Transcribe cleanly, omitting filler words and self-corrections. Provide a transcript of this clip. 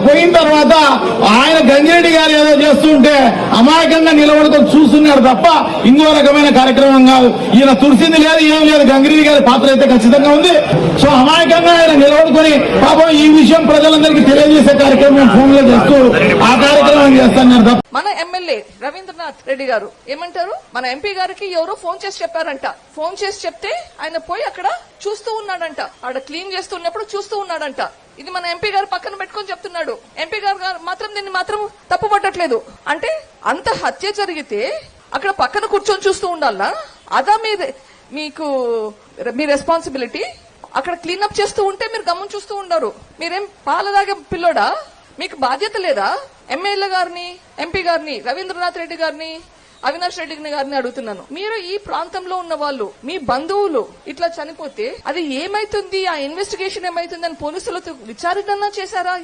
పోయిన తర్వాత ఆయన గంగిరెడ్డి గారు ఏదో చేస్తుంటే అమాయకంగా నిలబడుకొని చూస్తున్నాడు తప్ప ఇంకో రకమైన కార్యక్రమం కాదు. ఈయన తుడిసింది లేదు, ఏం లేదు. గంగిరెడ్డి గారి పాత్ర అయితే ఖచ్చితంగా ఉంది. సో అమాయకంగా ఆయన నిలబడుకొని పాపం ఈ విషయం ప్రజలందరికీ తెలియజేసే కార్యక్రమం ఫోన్ లో చేస్తూ ఆ కార్యక్రమం చేస్తున్నారు తప్ప. మన ఎమ్మెల్యే రవీంద్రనాథ్ రెడ్డి గారు ఏమంటారు, మన ఎంపీ గారికి ఎవరో ఫోన్ చేసి చెప్పారంట. ఫోన్ చేసి చెప్తే ఆయన పోయి అక్కడ చూస్తూ ఉన్నాడంట, ఆడ క్లీన్ చేస్తున్నప్పుడు చూస్తూ ఉన్నాడంట. ఇది మన ఎంపీ గారు పక్కన పెట్టుకొని చెప్తున్నాడు. ఎంపీ గారు మాత్రం దీన్ని మాత్రం తప్పు పట్టట్లేదు. అంటే అంత హత్య జరిగితే అక్కడ పక్కన కూర్చొని చూస్తూ ఉండాలా? అదా మీకు మీ రెస్పాన్సిబిలిటీ? అక్కడ క్లీనప్ చేస్తూ ఉంటే మీరు గమనం చూస్తూ ఉండరు. మీరేం పాలదాగే పిల్లోడా? మీకు బాధ్యత లేదా? ఎమ్మెల్యే గారిని, ఎంపీ గారిని, రవీంద్రనాథ్ రెడ్డి గారిని, అవినాష్ రెడ్డి గారిని అడుగుతున్నాను. మీరు ఈ ప్రాంతంలో ఉన్న వాళ్ళు, మీ బంధువులు ఇట్లా చనిపోతే అది ఏమైతుంది, ఆ ఇన్వెస్టిగేషన్ ఏమైతుంది అని పోలీసులతో విచారణ చేశారా?